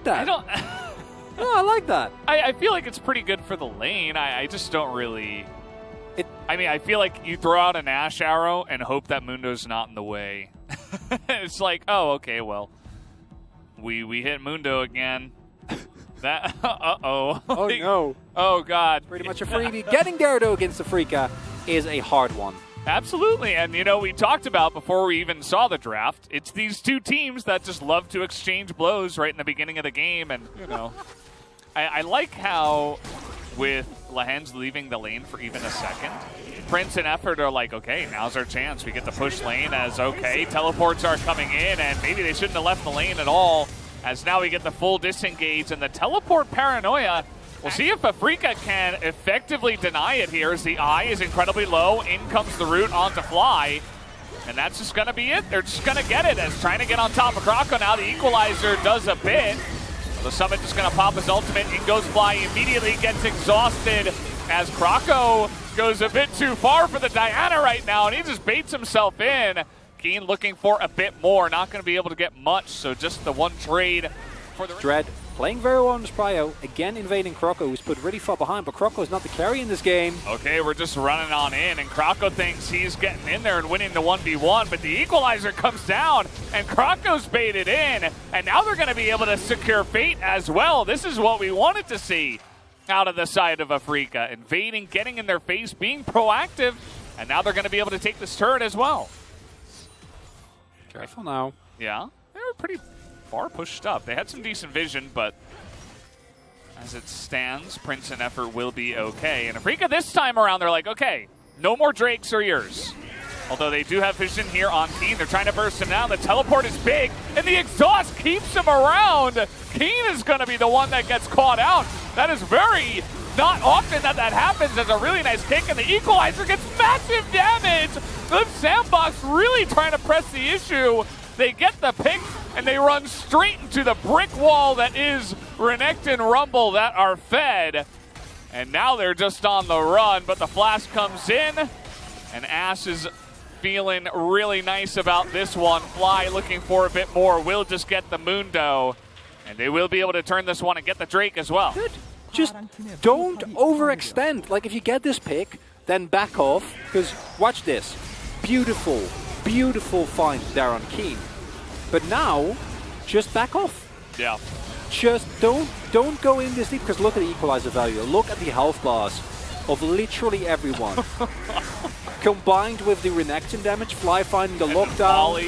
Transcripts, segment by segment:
that. I don't... No, I like that. I feel like it's pretty good for the lane. I just don't really... I mean, I feel like you throw out an Ash arrow and hope that Mundo's not in the way. It's like, oh, okay, well, we hit Mundo again. That uh-oh. Oh, no. Oh, God. Pretty much a freebie. Getting there, though, against the Freaka is a hard one. Absolutely. And, you know, we talked about before we even saw the draft, it's these two teams that just love to exchange blows right in the beginning of the game. And, you know, I like how with Lehens leaving the lane for even a second, Prince and Effort are like, okay, now's our chance. We get to push lane as, okay, teleports are coming in, and maybe they shouldn't have left the lane at all, as now we get the full disengage, and the teleport paranoia. We'll see if Afrika can effectively deny it here, as the eye is incredibly low. In comes the root onto Fly, and that's just going to be it. They're just going to get it, as trying to get on top of Kroko now. The equalizer does a bit. The Summit just going to pop his ultimate. In goes Fly, immediately gets exhausted as Kroko goes a bit too far for the Diana right now, and he just baits himself in. Keen looking for a bit more, not going to be able to get much, so just the one trade for the... Dread playing very well on his prio, again invading Kroko, who's put really far behind, but Kroko is not the carry in this game. Okay, we're just running on in, and Kroko thinks he's getting in there and winning the 1v1, but the equalizer comes down, and Kroko's baited in, and now they're going to be able to secure Fate as well. This is what we wanted to see out of the side of Afrika. Invading, getting in their face, being proactive, and now they're going to be able to take this turret as well. Careful now. Yeah, they were pretty far pushed up. They had some decent vision, but as it stands, Prince and Effort will be okay. And Afrika this time around, they're like, okay, no more Drakes are yours. Although they do have vision here on Keen. They're trying to burst him down. The teleport is big, and the exhaust keeps him around. Keen is going to be the one that gets caught out. That is very not often that happens. There's a really nice kick, and the equalizer gets massive damage. The Sandbox really trying to press the issue. They get the pick, and they run straight into the brick wall that is Renekton Rumble that are fed. And now they're just on the run, but the flash comes in, and Ash is feeling really nice about this one. Fly looking for a bit more, will just get the Mundo, and they will be able to turn this one and get the Drake as well. Good. Just don't overextend. Like, if you get this pick, then back off, because watch this. Beautiful, beautiful find there on Keen. But now, just back off. Yeah. Just don't go in this deep, because look at the equalizer value. Look at the health bars of literally everyone. Combined with the Renekton damage, Fly finding the lockdown.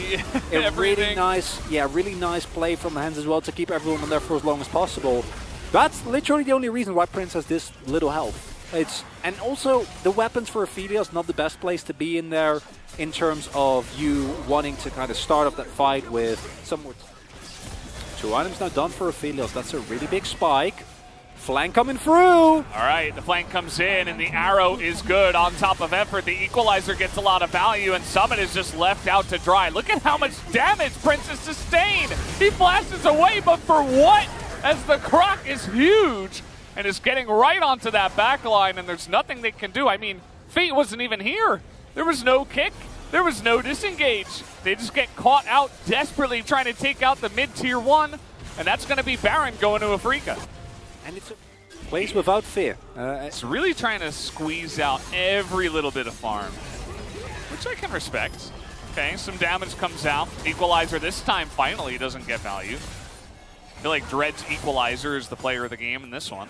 A really nice play from the hands as well to keep everyone on there for as long as possible. That's literally the only reason why Prince has this little health. And also, the weapons for Ophelia is not the best place to be in there in terms of you wanting to kind of start off that fight with some more. 2 items now done for Ophelia. That's a really big spike. Flank coming through. All right, the flank comes in, and the arrow is good on top of Effort. The equalizer gets a lot of value, and Summit is just left out to dry. Look at how much damage Prince has sustained. He flashes away, but for what? As the Croc is huge and is getting right onto that back line, and there's nothing they can do. I mean, Fate wasn't even here. There was no kick. There was no disengage. They just get caught out desperately trying to take out the mid-tier 1, and that's going to be Baron going to Afrika. And it's a place without fear. It's really trying to squeeze out every little bit of farm, which I can respect. Okay, some damage comes out. Equalizer this time finally doesn't get value. I feel like Dread's equalizer is the player of the game in this one.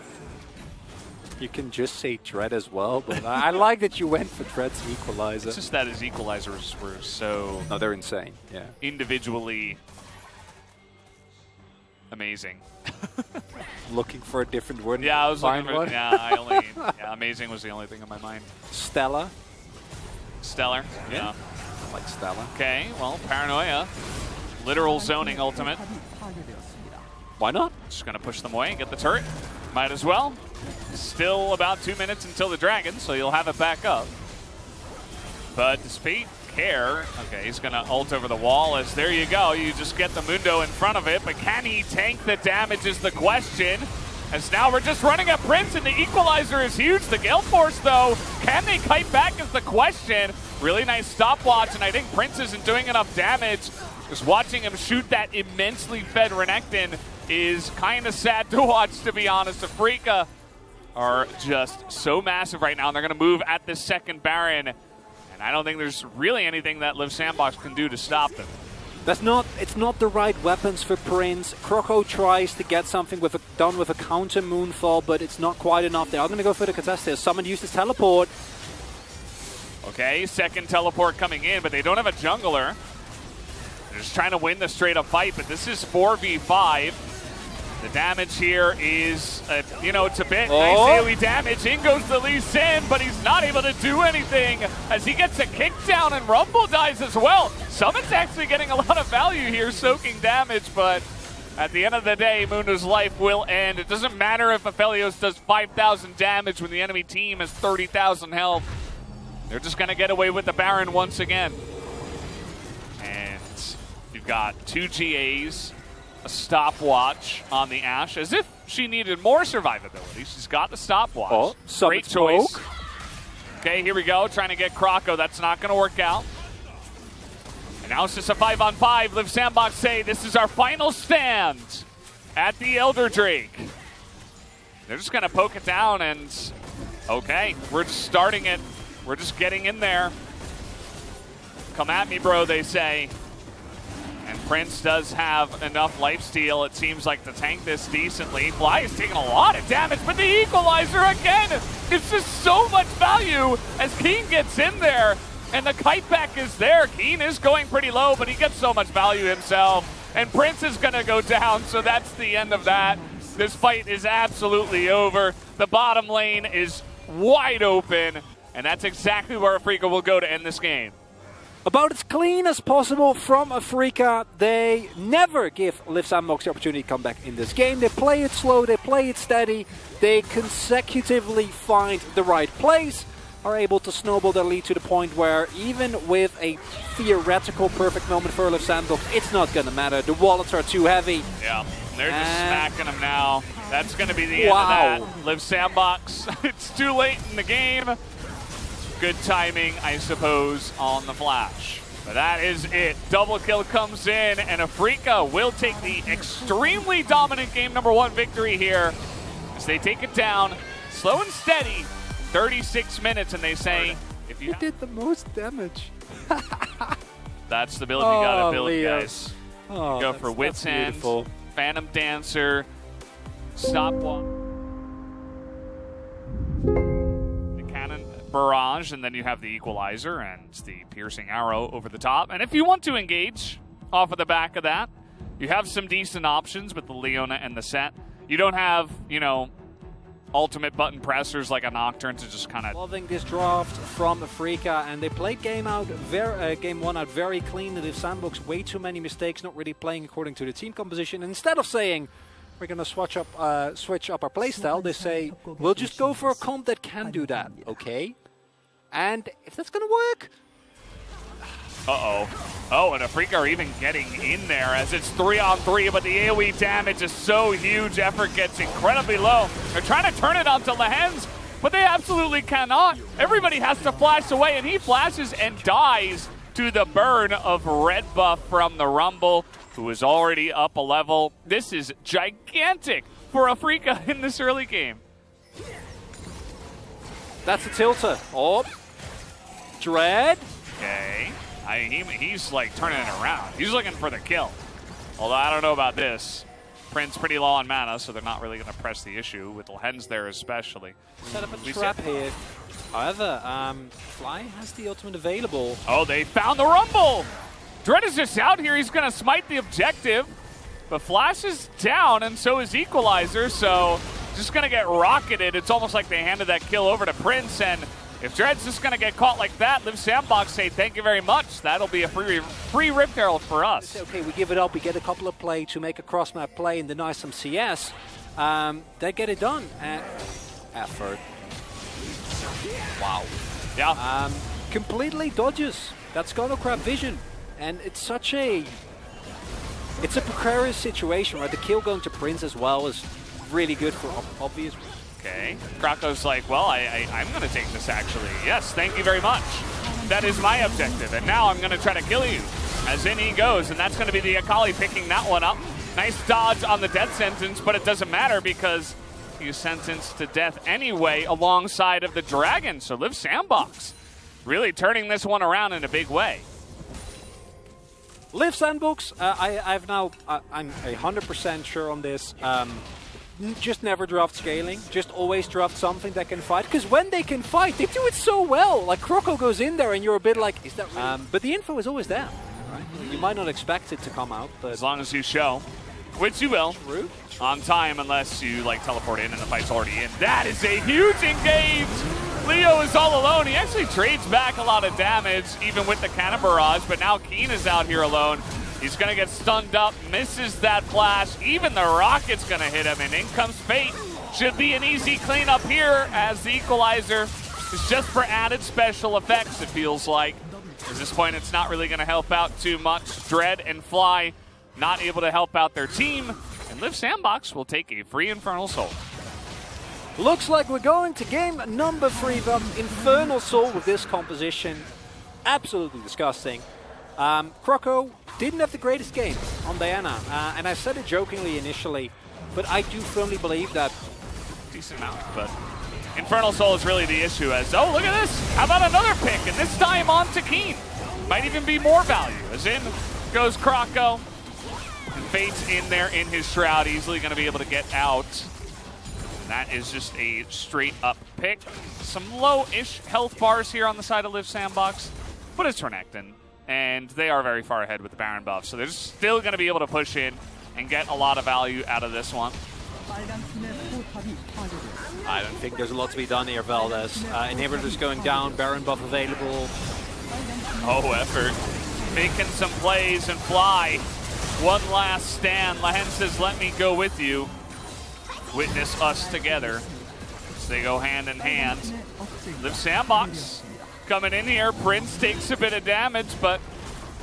You can just say Dread as well, but I like that you went for Dread's equalizer. It's just that his equalizers were so... No, they're insane, yeah. Individually amazing. Looking for a different word. Yeah, I was looking for... Yeah, amazing was the only thing in my mind. Stellar. Stellar, yeah. I like Stellar. Okay, well, Paranoia. Literal zoning ultimate. Why not? Just going to push them away and get the turret. Might as well. Still about 2 minutes until the dragon, so you'll have it back up. But despite care, okay, he's going to ult over the wall as there you go. You just get the Mundo in front of it, but can he tank the damage is the question. As now we're just running at Prince, and the equalizer is huge. The Gale Force, though, can they kite back is the question. Really nice stopwatch, and I think Prince isn't doing enough damage. Just watching him shoot that immensely fed Renekton is kind of sad to watch, to be honest. Afrika are just so massive right now, and they're going to move at this second Baron. And I don't think there's really anything that Liv Sandbox can do to stop them. It's not the right weapons for Prince. Croco tries to get something done with a counter Moonfall, but it's not quite enough. They are going to go for the contest here. Someone used his teleport. Okay, second teleport coming in, but they don't have a jungler. They're just trying to win the straight-up fight, but this is 4v5. The damage here is, it's a bit nice AoE damage. In goes the Lee Sin, but he's not able to do anything as he gets a kick down, and Rumble dies as well. Summon's actually getting a lot of value here, soaking damage, but at the end of the day, Mundo's life will end. It doesn't matter if Aphelios does 5,000 damage when the enemy team has 30,000 health. They're just going to get away with the Baron once again. And you've got 2 GAs. A stopwatch on the Ashe, as if she needed more survivability. She's got the stopwatch. Oh, great choice. Okay, here we go, trying to get Croco. That's not going to work out. And now it's just a 5-on-5. Liv Sandbox say this is our final stand at the Elder Drake. They're just going to poke it down, and okay, we're just starting it. We're just getting in there. Come at me, bro, they say. And Prince does have enough lifesteal, it seems like, to tank this decently. Fly is taking a lot of damage, but the equalizer again! It's just so much value as Keen gets in there, and the kite back is there. Keen is going pretty low, but he gets so much value himself. And Prince is going to go down, so that's the end of that. This fight is absolutely over. The bottom lane is wide open, and that's exactly where Afrika will go to end this game. About as clean as possible from Afrika. They never give Liv Sandbox the opportunity to come back in this game. They play it slow, they play it steady, they consecutively find the right place, are able to snowball their lead to the point where even with a theoretical perfect moment for Liv Sandbox, it's not going to matter. The wallets are too heavy. Yeah, they're just smacking them now. That's going to be the end of that. Liv Sandbox, it's too late in the game. Good timing, I suppose, on the flash. But that is it. Double kill comes in, and Afrika will take the extremely dominant game number 1 victory here as they take it down, slow and steady, 36 minutes, and they say, if you did the most damage. That's the build you gotta build, guys. Oh, go for Wit's End, Phantom Dancer, Stopwatch, Barrage, and then you have the Equalizer and the Piercing Arrow over the top. And if you want to engage off of the back of that, you have some decent options with the Leona and the Set. You don't have, ultimate button pressers like a Nocturne to just kind of... Loving this draft from Afrika, and they played game 1 out very clean. Liv Sandbox, way too many mistakes, not really playing according to the team composition. And instead of saying, we're going to switch up our playstyle, they say, we'll just go for a comp that can do that, okay? And if that's going to work... Oh, and Afrika are even getting in there as it's 3-on-3, but the AoE damage is so huge. Effort gets incredibly low. They're trying to turn it onto Lehens, but they absolutely cannot. Everybody has to flash away, and he flashes and dies to the burn of red buff from the Rumble, who is already up a level. This is gigantic for Afrika in this early game. That's a tilter. Oh, Dread. Okay. He's like turning it around. He's looking for the kill. Although I don't know about this. Prince pretty low on mana, so they're not really going to press the issue, with Lehens there especially. Set up a trap here. However, Fly has the ultimate available. Oh, they found the Rumble! Dread is just out here. He's going to smite the objective. But Flash is down, and so is Equalizer, so just going to get rocketed. It's almost like they handed that kill over to Prince, and if Dread's just going to get caught like that, Liv Sandbox say thank you very much. That'll be a free Rift Herald for us. Okay, we give it up. We get a couple of play to make a cross-map play and deny some CS. They get it done. Effort. Wow. Yeah. Completely dodges. That's Gonocrab vision. And it's such a... It's a precarious situation, right? The kill going to Prince as well is really good for obvious reasons. Okay. Krako's like, well, I'm going to take this, actually. Yes, thank you very much. That is my objective, and now I'm going to try to kill you. As in he goes, and that's going to be the Akali picking that one up. Nice dodge on the death sentence, but it doesn't matter because he's sentenced to death anyway alongside of the Dragon. So Liv Sandbox really turning this one around in a big way. Liv Sandbox, I'm 100% sure on this. Just never draft scaling. Just always draft something that can fight. Because when they can fight, they do it so well. Like Croco goes in there and you're a bit like, is that really? But the info is always there. Right? You might not expect it to come out, but as long as you show, which you will, true. On time, unless you like teleport in and the fight's already in. That is a huge engage. Leo is all alone. He actually trades back a lot of damage, even with the cannon barrage. But now Keen is out here alone. He's going to get stunned up, misses that flash. Even the rocket's going to hit him, and in comes Fate. Should be an easy cleanup here, as the equalizer is just for added special effects, it feels like. At this point, it's not really going to help out too much. Dread and Fly not able to help out their team, and Liv Sandbox will take a free Infernal Soul. Looks like we're going to game number 3, but Infernal Soul with this composition, absolutely disgusting. Croco didn't have the greatest game on Diana, and I said it jokingly initially, but I do firmly believe that. Decent amount, but Infernal Soul is really the issue as, oh, look at this! How about another pick, and this time on to Keen. Might even be more value, as in goes Croco, and Fate's in there in his Shroud, easily going to be able to get out. And that is just a straight up pick. Some low-ish health bars here on the side of Liv Sandbox, but it's Renekton. And they are very far ahead with the Baron buff, so they're still going to be able to push in and get a lot of value out of this one. I don't think there's a lot to be done here, Valdez. Inhibitor's going down, Baron buff available. Oh, effort. Making some plays and Fly. One last stand. Lehen says, let me go with you. Witness us together. So they go hand in hand. Liv Sandbox coming in here. Prince takes a bit of damage, but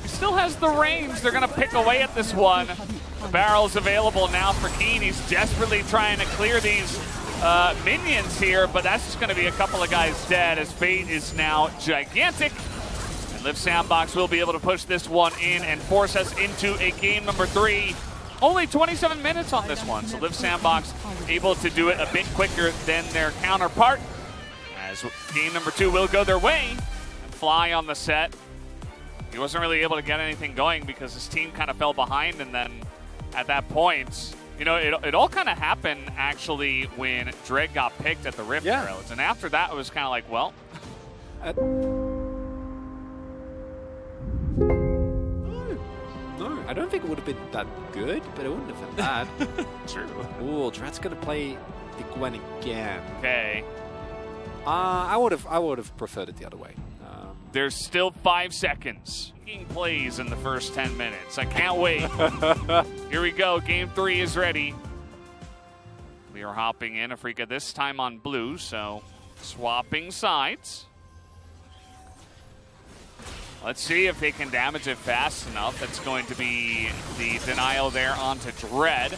he still has the range. They're going to pick away at this one. The barrel's available now for Keen. He's desperately trying to clear these minions here, but that's just going to be a couple of guys dead as Fate is now gigantic. And Liv Sandbox will be able to push this one in and force us into a game number 3. Only 27 minutes on this one, so Liv Sandbox able to do it a bit quicker than their counterpart. As game number 2 will go their way. And Fly on the set. He wasn't really able to get anything going because his team kind of fell behind, and then at that point, you know, it all kind of happened actually when Dreg got picked at the Rift Heralds. And after that, it was kind of like, well. No, I don't think it would have been that good, but it wouldn't have been bad. True. Ooh, Dred's going to play the Gwen again. Okay. I would have preferred it the other way. There's still 5 seconds. King plays in the first 10 minutes. I can't wait. Here we go. Game 3 is ready. We are hopping in Afrika this time on blue, so swapping sides. Let's see if they can damage it fast enough. That's going to be the denial there onto Dread.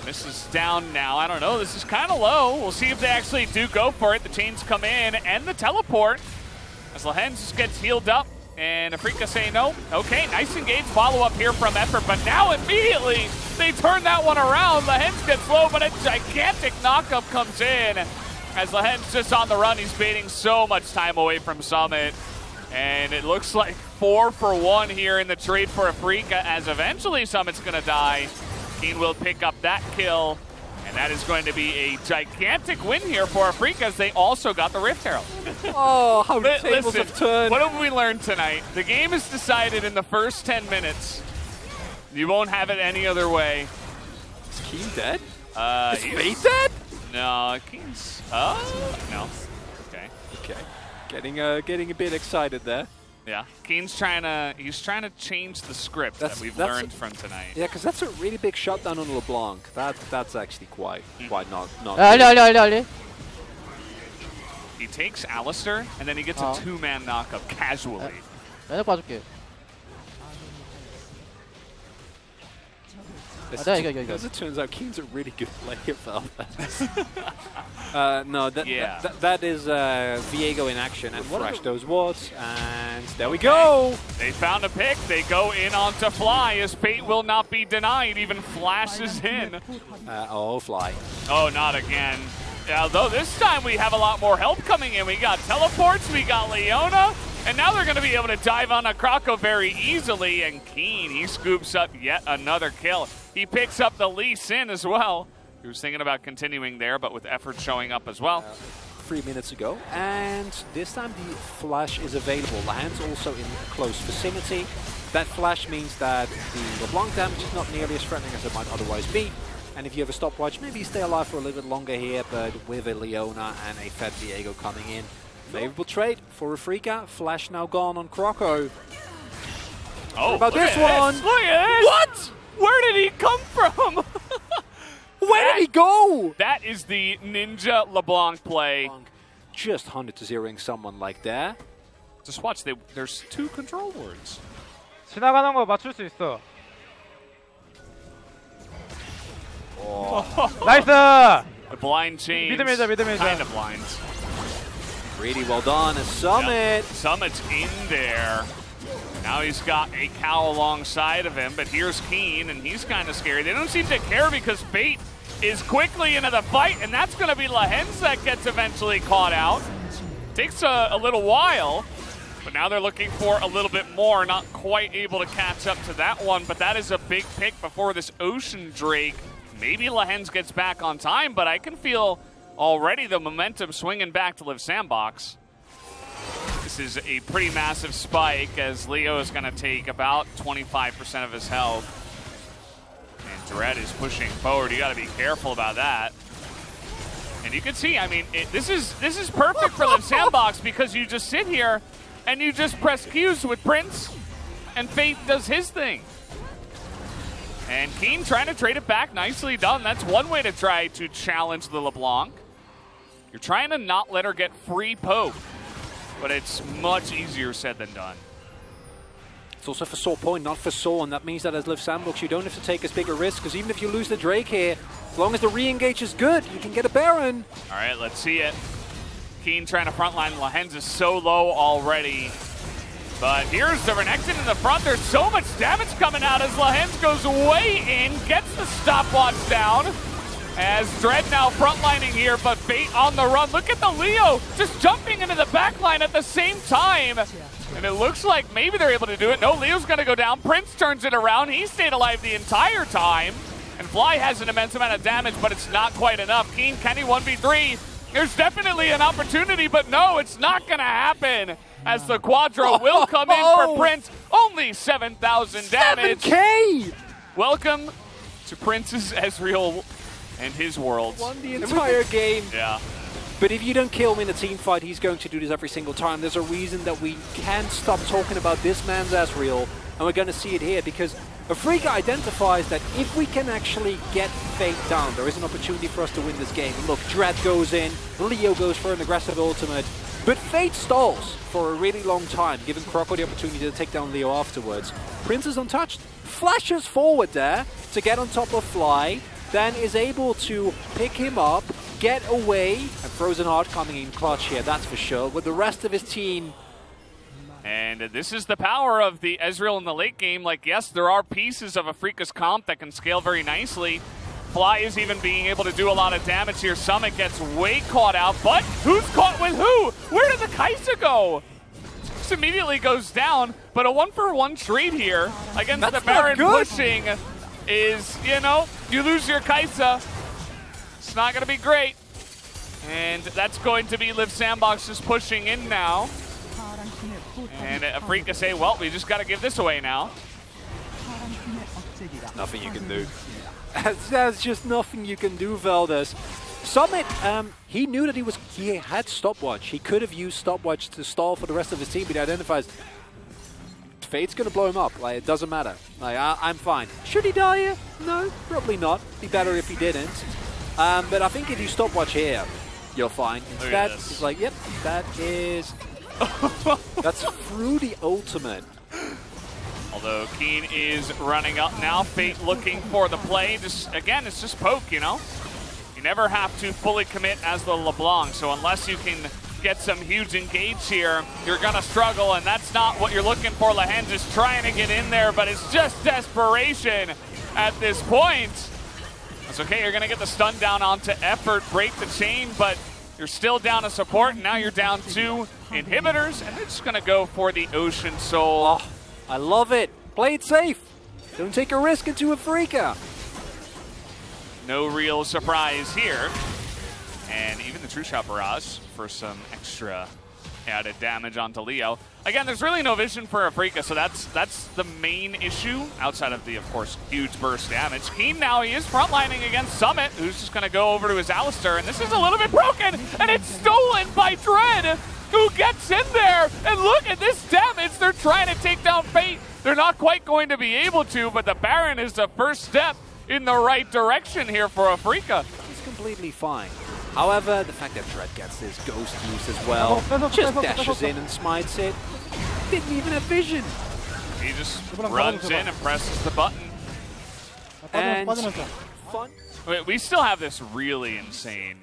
This is down now. I don't know. This is kind of low. We'll see if they actually do go for it. The chains come in and the teleport. As Lehen just gets healed up, and Afrika say no. Okay, nice engage follow-up here from Effort, but now immediately they turn that one around. Lehen gets low, but a gigantic knockup comes in. As Lehen's just on the run, he's baiting so much time away from Summit. And it looks like 4 for 1 here in the trade for Afrika, as eventually Summit's going to die. Keen will pick up that kill. And that is going to be a gigantic win here for Afrika, as they also got the Rift Herald. Oh, how the tables have turned. What have we learned tonight? The game is decided in the first 10 minutes. You won't have it any other way. Is Keen dead? Is Fate dead? No, Keen's... no. Okay. Okay. Getting a bit excited there. Yeah, Keen's trying to change the script that we've learned from tonight. Yeah, because that's a really big shutdown on LeBlanc. That's actually quite not. He takes Alistair and then he gets a 2-man knockup casually. As it turns out, Keen's a really good player, Valdes. No, that is Viego in action, and Fresh those wards, and there we go! They found a pick, they go in onto Fly, as Fate will not be denied, even flashes in. Oh, Fly. Oh, not again. Although this time we have a lot more help coming in. We got teleports, we got Leona, and now they're going to be able to dive on a Kroko very easily, and Keen, he scoops up yet another kill. He picks up the Lee Sin as well. He was thinking about continuing there, but with effort showing up as well. 3 minutes ago, and this time the flash is available. Lahan's also in close vicinity. That flash means that the LeBlanc damage is not nearly as threatening as it might otherwise be. And if you have a stopwatch, maybe stay alive for a little bit longer here, but with a Leona and a fed Viego coming in, favorable trade for Afrika. Flash now gone on Kroko. Oh, what about this one? Look at this! What? Where did he come from? Where did he go? That is the Ninja LeBlanc play. Just 100-0ing someone like that. Just watch, there's 2 control words. 지나가는 거 맞출 수 있어. 나이스! The blind chains. 미드. Kind of blind. Really well done, Summit. Yep. Summit's in there. Now he's got a cow alongside of him, but here's Keen, and he's kind of scary. They don't seem to care because Fate is quickly into the fight, and that's going to be Lahenz that gets eventually caught out. Takes a little while, but now they're looking for a little bit more. Not quite able to catch up to that one, but that is a big pick before this Ocean Drake. Maybe Lahenz gets back on time, but I can feel already the momentum swinging back to Live Sandbox. This is a pretty massive spike as Leo is going to take about 25% of his health. And Dread is pushing forward. You got to be careful about that. And you can see, I mean, this is perfect for Live Sandbox because you just sit here and you just press Qs with Prince and Fate does his thing. And Keen trying to trade it back. Nicely done. That's one way to try to challenge the LeBlanc. You're trying to not let her get free poke, but it's much easier said than done. It's also for Saw Point, not for Saw, and that means that as Live Sandbox, you don't have to take as big a risk, because even if you lose the Drake here, as long as the re-engage is good, you can get a Baron. All right, let's see it. Keen trying to frontline. Lahenz is so low already. But here's the Renekton in the front. There's so much damage coming out as Lahenz goes way in, gets the stopwatch down. As Dread now frontlining here, but Fate on the run. Look at the Leo just jumping into the backline at the same time. And it looks like maybe they're able to do it. No, Leo's going to go down. Prince turns it around. He stayed alive the entire time. And Fly has an immense amount of damage, but it's not quite enough. Keen, can he 1v3? There's definitely an opportunity, but no, it's not going to happen. As the Quadro will come in for Prince. Only 7,000 damage. 7K! Welcome to Prince's Ezreal and his world. Won the entire game. Yeah. But if you don't kill him in a team fight, he's going to do this every single time. There's a reason that we can't stop talking about this man's Ezreal, and we're going to see it here, because Afrika identifies that if we can actually get Fate down, there is an opportunity for us to win this game. Look, Dread goes in, Leo goes for an aggressive ultimate, but Fate stalls for a really long time, giving Kroko the opportunity to take down Leo afterwards. Prince is untouched, flashes forward there to get on top of Fly, then is able to pick him up, get away, and Frozen Heart coming in clutch here, that's for sure, with the rest of his team. And this is the power of the Ezreal in the late game. Like, yes, there are pieces of Afrika's comp that can scale very nicely. Fly is even being able to do a lot of damage here. Summit gets way caught out, but who's caught with who? Where did the Kai'Sa go? Just immediately goes down, but a 1-for-1 trade here against the Baron pushing is, you know, you lose your Kai'Sa. It's not going to be great. And that's going to be Live Sandbox just pushing in now. And Afrika say, well, we just got to give this away now. Nothing you can do. There's just nothing you can do, Valdes. Summit, he knew that he had stopwatch. He could have used stopwatch to stall for the rest of his team, but he identifies Fate's going to blow him up. Like, it doesn't matter. Like, I'm fine. Should he die here? No, probably not. Be better if he didn't. But I think if you stopwatch here, you're fine. Instead, it's like, yep, that is... that's through the ultimate. Although Keen is running up now. Fate looking for the play. Just again, it's just poke, you know? You never have to fully commit as the LeBlanc, so unless you can get some huge engage here, you're gonna struggle, and that's not what you're looking for. Lehen just trying to get in there, but it's just desperation at this point. That's okay, you're gonna get the stun down onto effort, break the chain, but you're still down a support, and now you're down 2 inhibitors, and they're just gonna go for the Ocean Soul. Oh, I love it. Play it safe. Don't take a risk into Afrika. No real surprise here. And even the True Shot Barrage for some extra added damage onto Leo. Again, there's really no vision for Afrika, so that's the main issue, outside of the, of course, huge burst damage. Keen now, he is frontlining against Summit, who's just going to go over to his Alistar, and this is a little bit broken, and it's stolen by Dread, who gets in there, and look at this damage. They're trying to take down Fate. They're not quite going to be able to, but the Baron is the first step in the right direction here for Afrika. He's completely fine. However, the fact that Dread gets his ghost use as well, just dashes in and smites it. Didn't even have vision. He just runs in and presses the button. And fun. We still have this really insane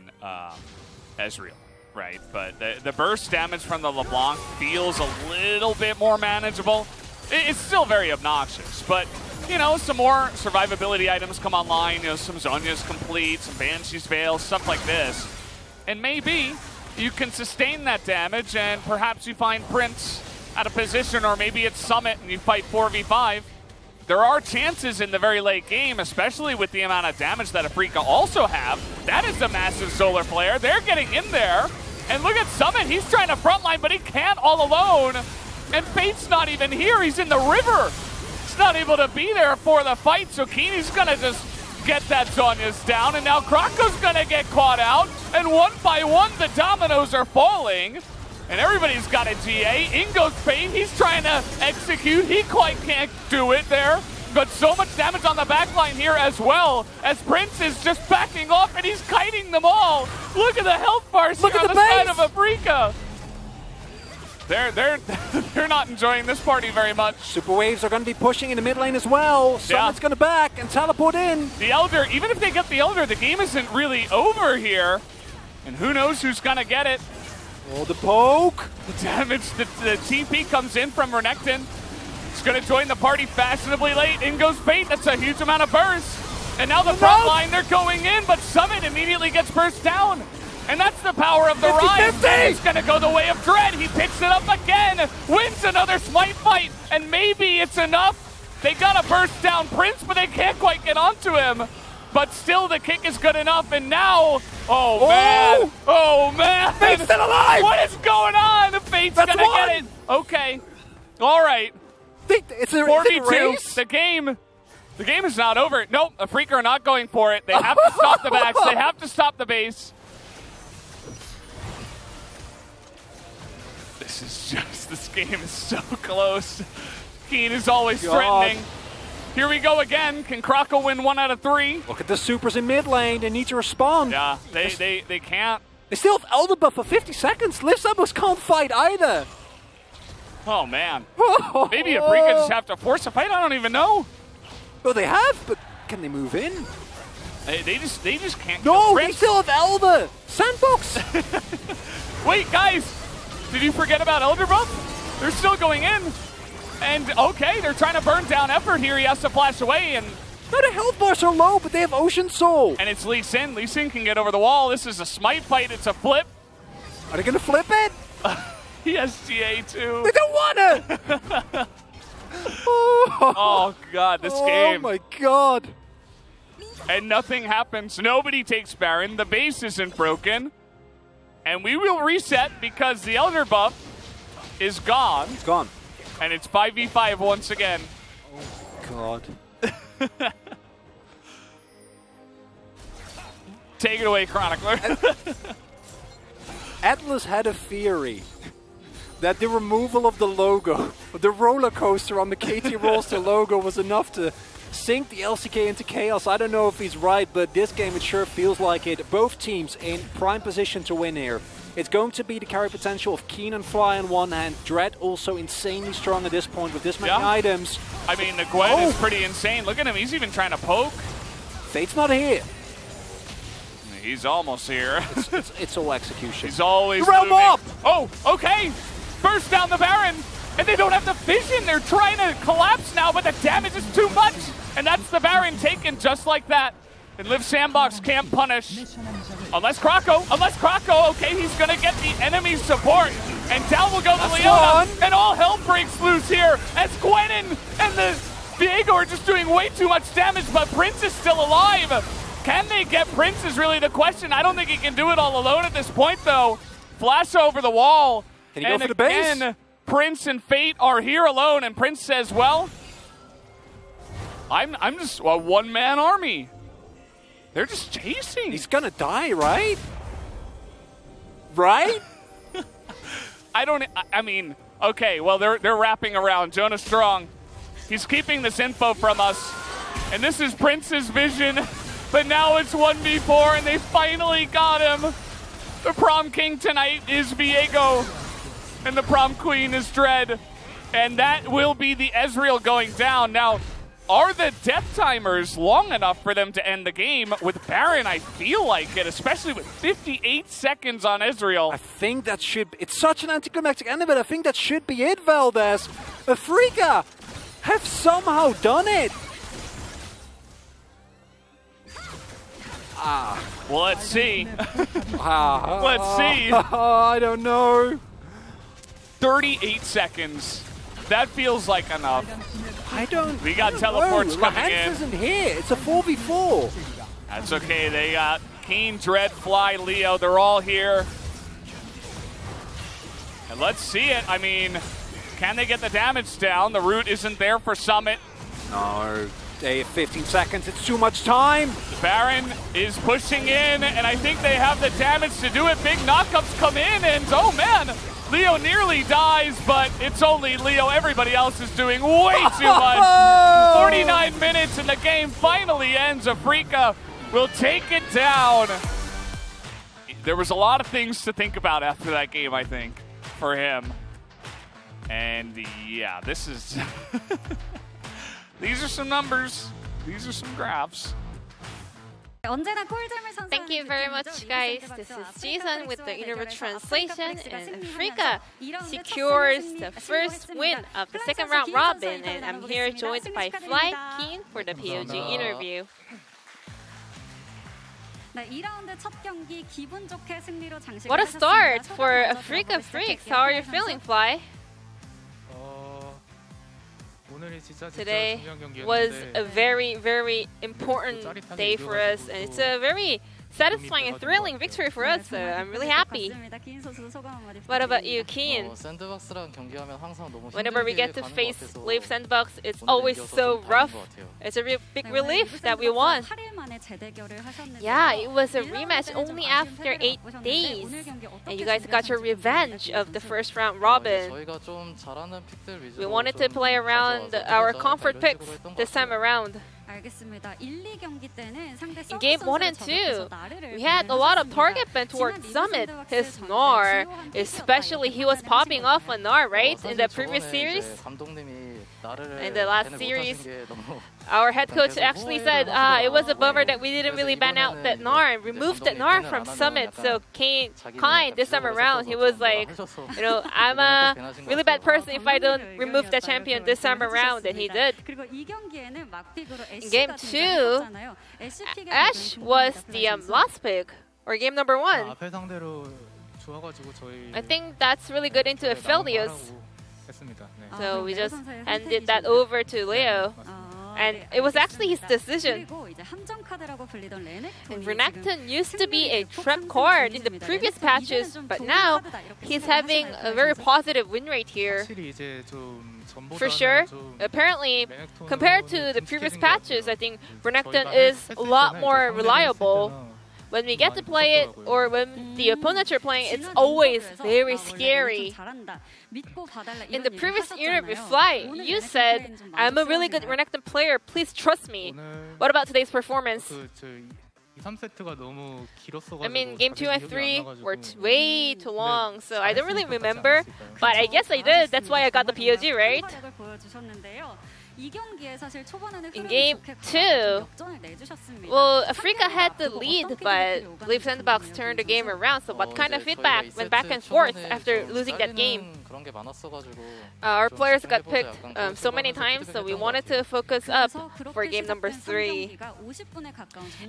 Ezreal, right? But the burst damage from the LeBlanc feels a little bit more manageable. It's still very obnoxious, but you know, some more survivability items come online, you know, some Zhonya's complete, some Banshee's Veil, stuff like this. And maybe you can sustain that damage and perhaps you find Prince out of position, or maybe it's Summit and you fight 4v5. There are chances in the very late game, especially with the amount of damage that Afrika also have. That is a massive solar flare. They're getting in there. And look at Summit, he's trying to frontline, but he can't all alone. And Fate's not even here, he's in the river. He's not able to be there for the fight, so Keeney's gonna just get that Zhonya's down, and now Krako's gonna get caught out, and one by one the dominoes are falling, and everybody's got a GA. In goes Fate, he's trying to execute, he quite can't do it there, but so much damage on the backline here as well, as Prince is just backing off, and he's kiting them all. Look at the health bars here on the side of Afrika. They're not enjoying this party very much. Super Waves are going to be pushing in the mid lane as well. Summit's going to back and teleport in. The Elder, even if they get the Elder, the game isn't really over here. And who knows who's going to get it. Oh, the poke. The damage, the TP comes in from Renekton. He's going to join the party fashionably late. In goes Fate, that's a huge amount of burst. And now the front line, they're going in, but Summit immediately gets burst down. And that's the power of the Rhyme. He's going to go the way of Dread. He picks it up again, wins another smite fight, and maybe it's enough. They got to burst down Prince, but they can't quite get onto him. But still, the kick is good enough, and now, oh man. Fate's still alive. What is going on? Fate's going to get it. Okay. All right. It's a 42. Race? The game is not over. Nope, Afrika are not going for it. They have to stop the backs. They have to stop the base. This game is so close. Keen is always threatening. Here we go again. Can Krako win 1 out of 3? Look at the supers in mid lane. They need to respond. Yeah, they can't. They still have Elder buff for 50 seconds. Lift Summers can't fight either. Oh, man. Maybe Afrika just have to force a fight. I don't even know. Well, they have, but can they move in? They just can't. No, they still have Elder. Sandbox. Wait, guys. Did you forget about Elder buff? They're still going in. And, okay, they're trying to burn down effort here. He has to flash away. And no, the health bars are low, but they have Ocean Soul. And it's Lee Sin. Lee Sin can get over the wall. This is a smite fight. It's a flip. Are they going to flip it? He has GA too. They don't want to. Oh, God, this game. Oh, my God. And nothing happens. Nobody takes Baron. The base isn't broken. And we will reset because the Elder buff is gone. It's gone. And it's 5v5 once again. Oh, God. Take it away, Chronicler. Atlas had a theory that the removal of the logo, the roller coaster on the KT Rolster logo, was enough to sink the LCK into chaos. I don't know if he's right, but this game it sure feels like it. Both teams in prime position to win here. It's going to be the carry potential of Keen and Fly on one hand. Dread also insanely strong at this point with this many items. I mean, the Gwen is pretty insane. Look at him. He's even trying to poke. Fate's not here. He's almost here. It's all execution. He's always Realm moving. up! Oh, okay. Burst down the Baron. And they don't have the vision. They're trying to collapse now, but the damage is too much. And that's the Baron taken just like that. And Live Sandbox can't punish. Unless Krako, okay, he's going to get the enemy support. And down will go the Leona. And all hell breaks loose here as Gwenin and the Viego are just doing way too much damage, but Prince is still alive. Can they get Prince is really the question. I don't think he can do it all alone at this point, though. Flash over the wall. Can he go for the base? Again, Prince and Fate are here alone, and Prince says, well, I'm just a one-man army. They're just chasing. He's gonna die, right? Right? I mean, okay, well, they're wrapping around. Jonah Strong, he's keeping this info from us. And this is Prince's vision, but now it's 1v4, and they finally got him. The prom king tonight is Viego, and the prom queen is Dread. And that will be the Ezreal going down. Now, are the death timers long enough for them to end the game? With Baron, I feel like it, especially with 58 seconds on Ezreal. I think that should be, it's such an anticlimactic ending, but I think that should be it, Valdez. Afrika have somehow done it. Well, let's see. Let's see. I don't know. 38 seconds. That feels like enough. We got teleports coming in. isn't here. It's a 4v4. That's okay. They got Keen, Dread, Fly, Leo. They're all here. And let's see it. I mean, can they get the damage down? The root isn't there for Summit. No. They have 15 seconds. It's too much time. Baron is pushing in, and I think they have the damage to do it. Big knockups come in, and oh man, Leo nearly dies, but it's only Leo. Everybody else is doing way too much. 49 minutes, and the game finally ends. Afrika will take it down. There was a lot of things to think about after that game, I think, for him. And yeah, this is... These are some numbers. These are some graphs. Thank you very much, guys. This is Jason with the Universe Translation, and Afrika secures the first win of the second round robin, and I'm here joined by Fly Keen for the POG interview. What a start for Afrika Freaks. How are you feeling, Fly? Today was a very, very important day for us, and it's a very satisfying and thrilling victory for us, so I'm really happy. What about you, Keen? Whenever we get to face Live Sandbox, it's always so rough. It's a big relief that we won. Yeah, it was a rematch only after 8 days, and you guys got your revenge of the first round robin. We wanted to play around our comfort picks this time around. In game 1 and 2, we had a lot of target bent towards Summit, his Gnar. Especially he was popping off on Gnar, right? In the previous series? In the last series, our head coach actually said it was a bummer that we didn't really ban out that Gnar and removed that Gnar from Summit. So Kind, this time around, he was like, you know, I'm a really bad person if I don't remove that champion this time around, and he did. In game 2, Ash was the last pick, or game number 1. I think that's really good into Aphelios. So we just handed that over to Leo. And it was actually his decision. And Renekton used to be a trap card in the previous patches, but now he's having a very positive win rate here. For sure, apparently, compared to the previous patches, I think Renekton is a lot more reliable. When we get to play it, or when the opponents are playing, it's always very scary. In the previous interview, Fly, you said, I'm a really good Renekton player, please trust me. What about today's performance? 3세트가 I mean, game 2 and 3 were way too long, so I don't really remember. But I guess I did. That's why I got the POG, right? In game 2, well, Africa had the lead, but I believe Sandbox turned the game around. So what kind of feedback went back and forth after losing that game? Our players got picked so many times, so we wanted to focus up for game number 3.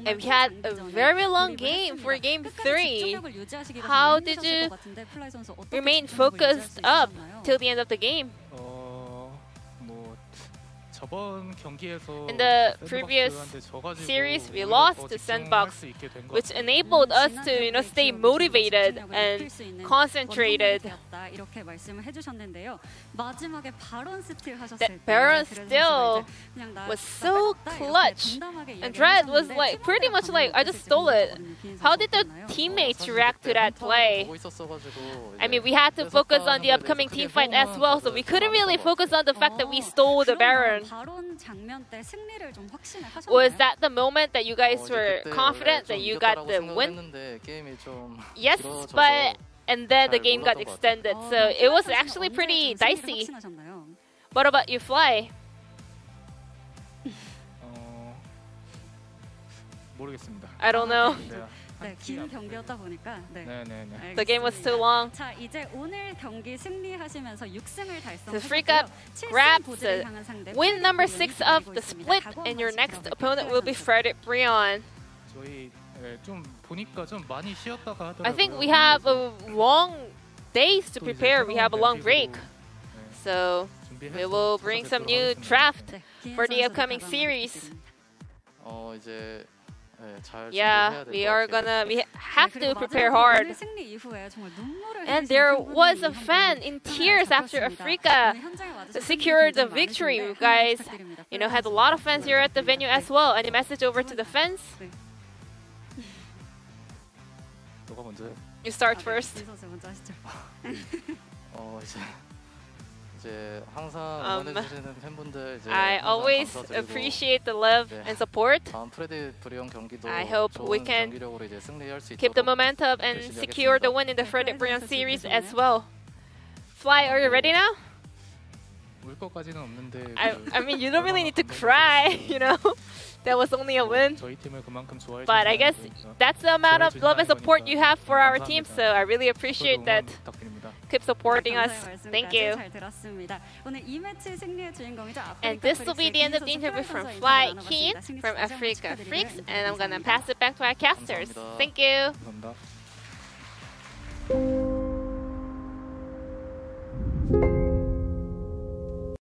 And we had a very long game for game 3. How did you remain focused up till the end of the game? In the previous series, we lost to Sandbox, which enabled us to stay motivated and concentrated. That Baron still was so clutch, and Dread was pretty much I just stole it. How did the teammates react to that play? I mean, we had to focus on the upcoming team fight as well, so we couldn't really focus on the fact that we stole the Baron. Was that the moment that you guys were confident that you got the win? Yes, but and then the game got extended, so it was actually pretty dicey. What about you, Fly? I don't know. The game was too long. So Africa grabs the win number 6 of the split, and your next opponent will be Frederick Brion. I think we have a long days to prepare. We have a long break. So we will bring some new draft for the upcoming series. Yeah, we have to prepare hard. And there was a fan in tears after Africa secured the victory. You guys, had a lot of fans here at the venue as well. Any message over to the fans? You start first. I always appreciate the love and support. I hope we can keep the momentum and secure the win in the Frederick Brion series as well. Fly, are you ready now? I mean, you don't really need to cry, That was only a win. But I guess that's the amount of love and support you have for our team, so I really appreciate that. Keep supporting us. Thank you. And this will be the end of the interview from Fly Keen from Africa Freaks, and I'm gonna pass it back to our casters. Thank you.